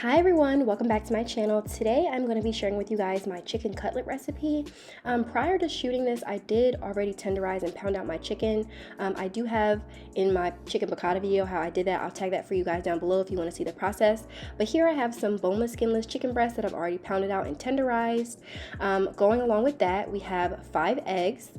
Hi everyone, welcome back to my channel. Today I'm going to be sharing with you guys my chicken cutlet recipe. Prior to shooting this, I did already tenderize and pound out my chicken. I do have in my chicken piccata video how I did that. I'll tag that for you guys down below if you want to see the process. But here I have some boneless, skinless chicken breasts that I've already pounded out and tenderized. Going along with that, we have 5 eggs.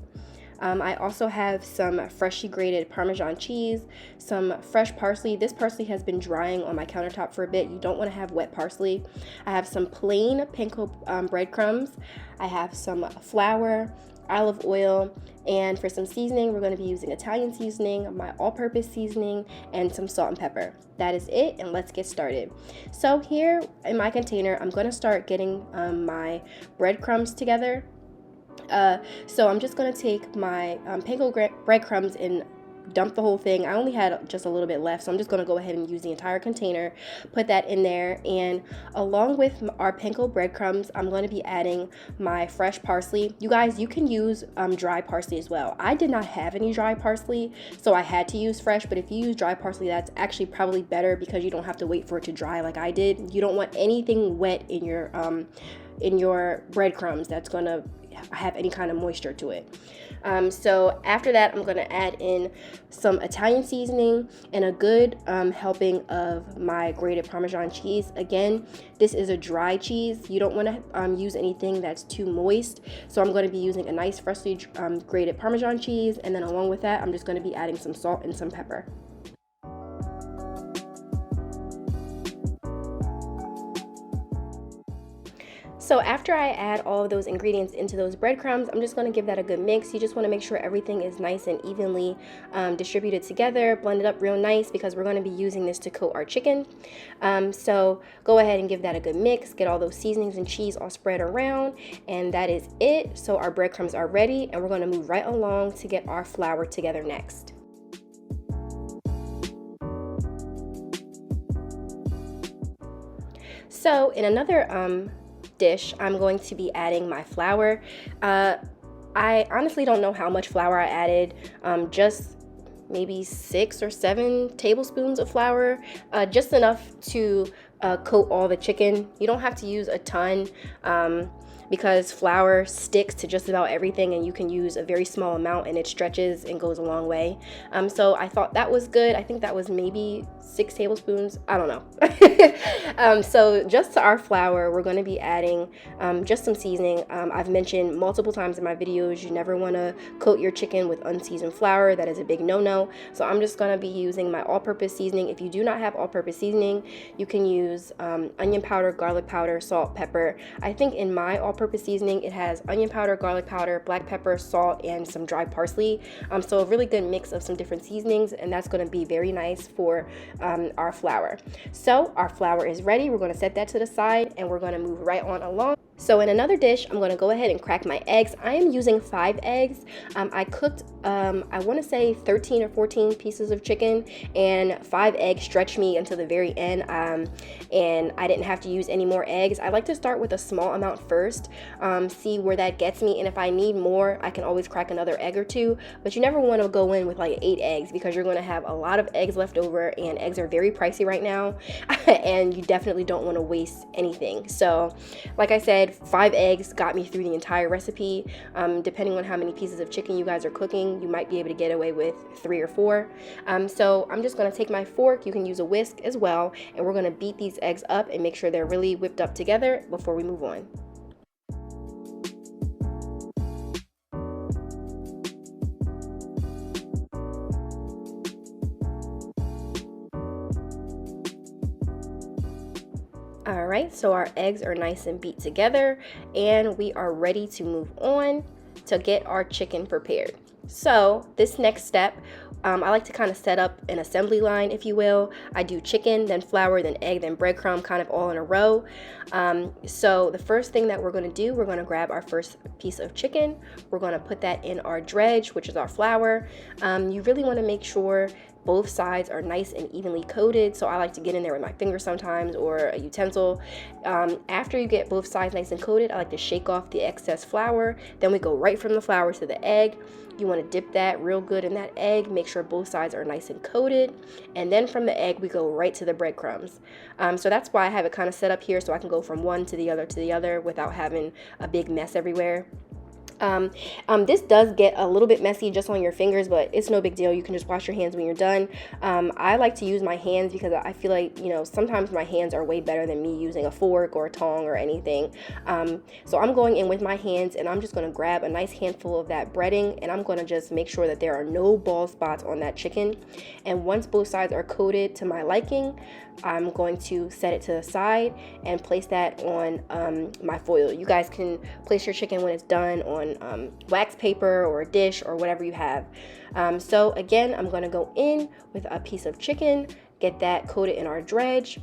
I also have some freshly grated Parmesan cheese, some fresh parsley. This parsley has been drying on my countertop for a bit. You don't want to have wet parsley. I have some plain panko breadcrumbs. I have some flour, olive oil, and for some seasoning, we're going to be using Italian seasoning, my all-purpose seasoning, and some salt and pepper. That is it, and let's get started. So here in my container, I'm going to start getting my breadcrumbs together. So I'm just going to take my panko breadcrumbs and dump the whole thing. I only had just a little bit left, so I'm just going to go ahead and use the entire container, put that in there, and along with our panko breadcrumbs, I'm going to be adding my fresh parsley. You guys, you can use dry parsley as well. I did not have any dry parsley, so I had to use fresh, but if you use dry parsley, that's actually probably better because you don't have to wait for it to dry like I did. You don't want anything wet in your breadcrumbs that's going to have any kind of moisture to it. So after that, I'm going to add in some Italian seasoning and a good helping of my grated Parmesan cheese. Again, this is a dry cheese. You don't want to use anything that's too moist. So I'm going to be using a nice freshly grated Parmesan cheese, and then along with that, I'm just going to be adding some salt and some pepper. So after I add all of those ingredients into those breadcrumbs, I'm just going to give that a good mix. You just want to make sure everything is nice and evenly distributed together, blend it up real nice because we're going to be using this to coat our chicken. So go ahead and give that a good mix, get all those seasonings and cheese all spread around, and that is it. So our breadcrumbs are ready, and we're going to move right along to get our flour together next. So in another dish, I'm going to be adding my flour. I honestly don't know how much flour I added, just maybe 6 or 7 tablespoons of flour, just enough to coat all the chicken. You don't have to use a ton because flour sticks to just about everything, and you can use a very small amount and it stretches and goes a long way. So I thought that was good. I think that was maybe 6 tablespoons. I don't know. So just to our flour, we're going to be adding just some seasoning. I've mentioned multiple times in my videos, you never want to coat your chicken with unseasoned flour. That is a big no-no. So I'm just going to be using my all-purpose seasoning. If you do not have all-purpose seasoning, you can use onion powder, garlic powder, salt, pepper. I think in my all-purpose seasoning, it has onion powder, garlic powder, black pepper, salt, and some dry parsley. So a really good mix of some different seasonings, and that's going to be very nice for our flour. So our flour is ready. We're going to set that to the side, and we're going to move right on along. So in another dish, I'm going to go ahead and crack my eggs. I am using 5 eggs. I cooked, I want to say 13 or 14 pieces of chicken, and 5 eggs stretched me until the very end, and I didn't have to use any more eggs. I like to start with a small amount first, see where that gets me, and if I need more, I can always crack another egg or 2, but you never want to go in with like 8 eggs because you're going to have a lot of eggs left over, and eggs are very pricey right now, and you definitely don't want to waste anything. So like I said, 5 eggs got me through the entire recipe. Depending on how many pieces of chicken you guys are cooking, you might be able to get away with 3 or 4. So I'm just going to take my fork, you can use a whisk as well, and we're going to beat these eggs up and make sure they're really whipped up together before we move on. All right, so our eggs are nice and beat together, and we are ready to move on to get our chicken prepared. So this next step, I like to kind of set up an assembly line, if you will. I do chicken, then flour, then egg, then breadcrumb, kind of all in a row. So the first thing that we're going to do, we're going to grab our first piece of chicken. We're going to put that in our dredge, which is our flour. You really want to make sure both sides are nice and evenly coated. So I like to get in there with my finger sometimes, or a utensil. After you get both sides nice and coated, I like to shake off the excess flour. Then we go right from the flour to the egg. You want to dip that real good in that egg, make sure both sides are nice and coated, and then from the egg we go right to the breadcrumbs. So that's why I have it kind of set up here, so I can go from one to the other without having a big mess everywhere. This does get a little bit messy just on your fingers, but it's no big deal. You can just wash your hands when you're done. I like to use my hands because I feel like, sometimes my hands are way better than me using a fork or a tongue or anything. So I'm going in with my hands, and I'm just going to grab a nice handful of that breading, and I'm going to just make sure that there are no bald spots on that chicken. And once both sides are coated to my liking, I'm going to set it to the side and place that on my foil. You guys can place your chicken when it's done on wax paper or a dish or whatever you have. So again, I'm going to go in with a piece of chicken, get that coated in our dredge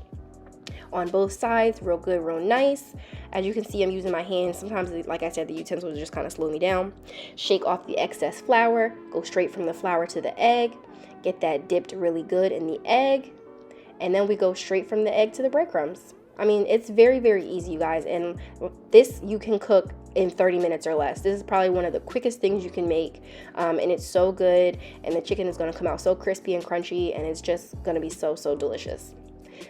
on both sides, real good, real nice. As you can see, I'm using my hands. Sometimes, like I said, the utensils just kind of slow me down. Shake off the excess flour, go straight from the flour to the egg, get that dipped really good in the egg, and then we go straight from the egg to the breadcrumbs. I mean, it's very, very easy, you guys, and this you can cook in 30 minutes or less. This is probably one of the quickest things you can make, and it's so good, and the chicken is going to come out so crispy and crunchy, and it's just going to be so, so delicious.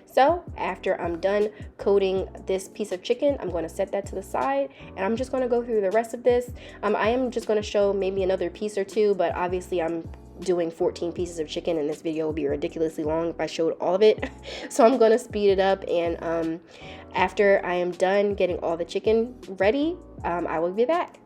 So after I'm done coating this piece of chicken, I'm going to set that to the side, and I'm just going to go through the rest of this. I am just going to show maybe another piece or two, but obviously I'm doing 14 pieces of chicken, and this video will be ridiculously long if I showed all of it. So I'm going to speed it up, and after I am done getting all the chicken ready, I will be back.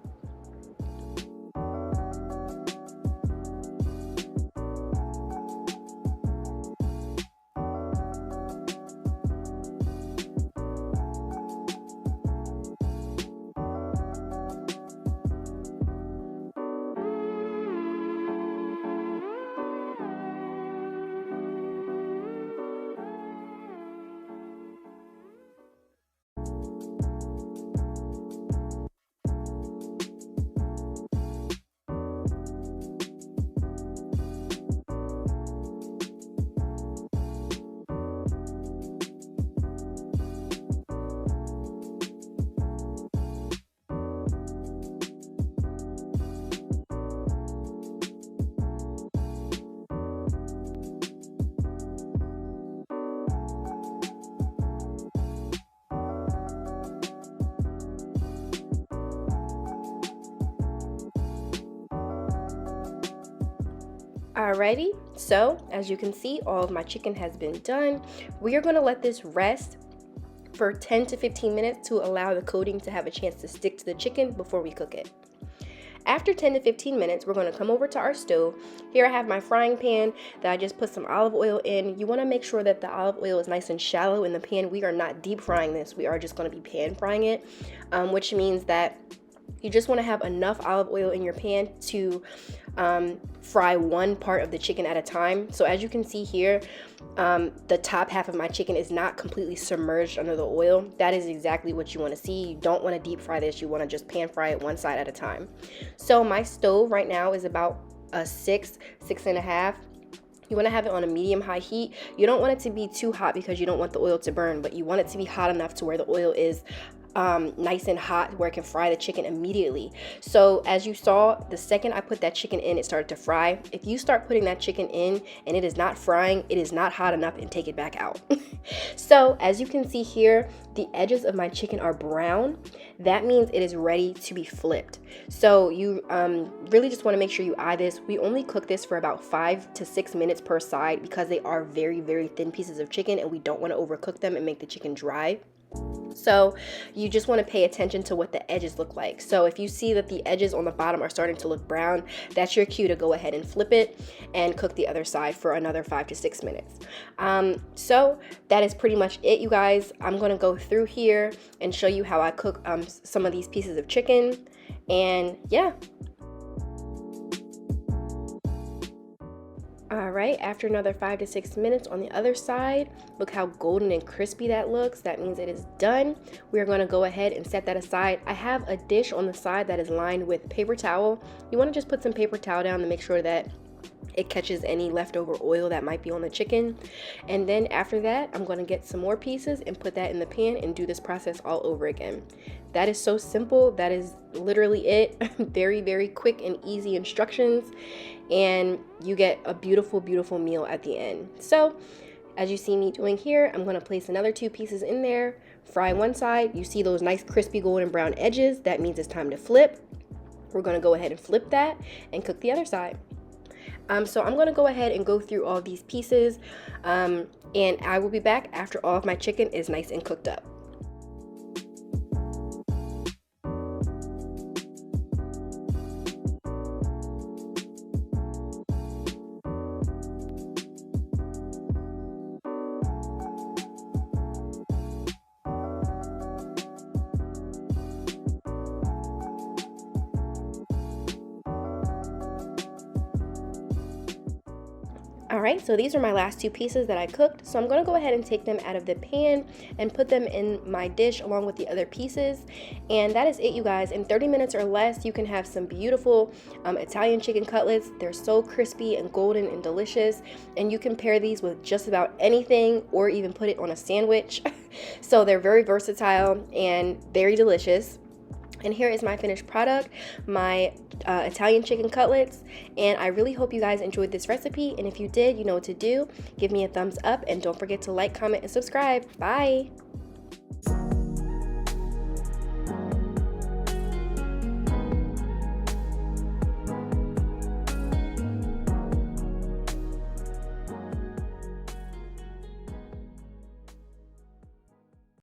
Alrighty, so as you can see, all of my chicken has been done. We are going to let this rest for 10 to 15 minutes to allow the coating to have a chance to stick to the chicken before we cook it. After 10 to 15 minutes, we're going to come over to our stove. Here I have my frying pan that I just put some olive oil in. You want to make sure that the olive oil is nice and shallow in the pan. We are not deep frying this. We are just going to be pan frying it, which means that you just want to have enough olive oil in your pan to fry one part of the chicken at a time. So as you can see here, the top half of my chicken is not completely submerged under the oil. That is exactly what you want to see. You don't want to deep fry this. You want to just pan fry it one side at a time. So my stove right now is about a 6.5. You want to have it on a medium-high heat. You don't want it to be too hot because you don't want the oil to burn, but you want it to be hot enough to where the oil is nice and hot where it can fry the chicken immediately. So as you saw, the second I put that chicken in, it started to fry. If you start putting that chicken in and it is not frying, it is not hot enough, and take it back out. So as you can see here, the edges of my chicken are brown. That means it is ready to be flipped. So you really just want to make sure you eye this. We only cook this for about 5 to 6 minutes per side because they are very, very thin pieces of chicken, and we don't want to overcook them and make the chicken dry. So you just want to pay attention to what the edges look like. So if you see that the edges on the bottom are starting to look brown, that's your cue to go ahead and flip it and cook the other side for another 5 to 6 minutes. So that is pretty much it, you guys. I'm going to go through here and show you how I cook some of these pieces of chicken, and yeah. Alright, after another 5 to 6 minutes on the other side, look how golden and crispy that looks. That means it is done. We are going to go ahead and set that aside. I have a dish on the side that is lined with paper towel. You want to just put some paper towel down to make sure that It catches any leftover oil that might be on the chicken. And then after that, I'm going to get some more pieces and put that in the pan and do this process all over again. That is so simple. That is literally it. Very, very quick and easy instructions. And you get a beautiful, beautiful meal at the end. So as you see me doing here, I'm going to place another 2 pieces in there, fry one side. You see those nice crispy golden brown edges. That means it's time to flip. We're going to go ahead and flip that and cook the other side. So I'm going to go ahead and go through all these pieces, and I will be back after all of my chicken is nice and cooked up. Alright, so these are my last 2 pieces that I cooked. So I'm going to go ahead and take them out of the pan and put them in my dish along with the other pieces. And that is it, you guys. In 30 minutes or less, you can have some beautiful Italian chicken cutlets. They're so crispy and golden and delicious. And you can pair these with just about anything or even put it on a sandwich. So they're very versatile and very delicious. And here is my finished product, my Italian chicken cutlets. And I really hope you guys enjoyed this recipe. And if you did, you know what to do. Give me a thumbs up and don't forget to like, comment, and subscribe. Bye.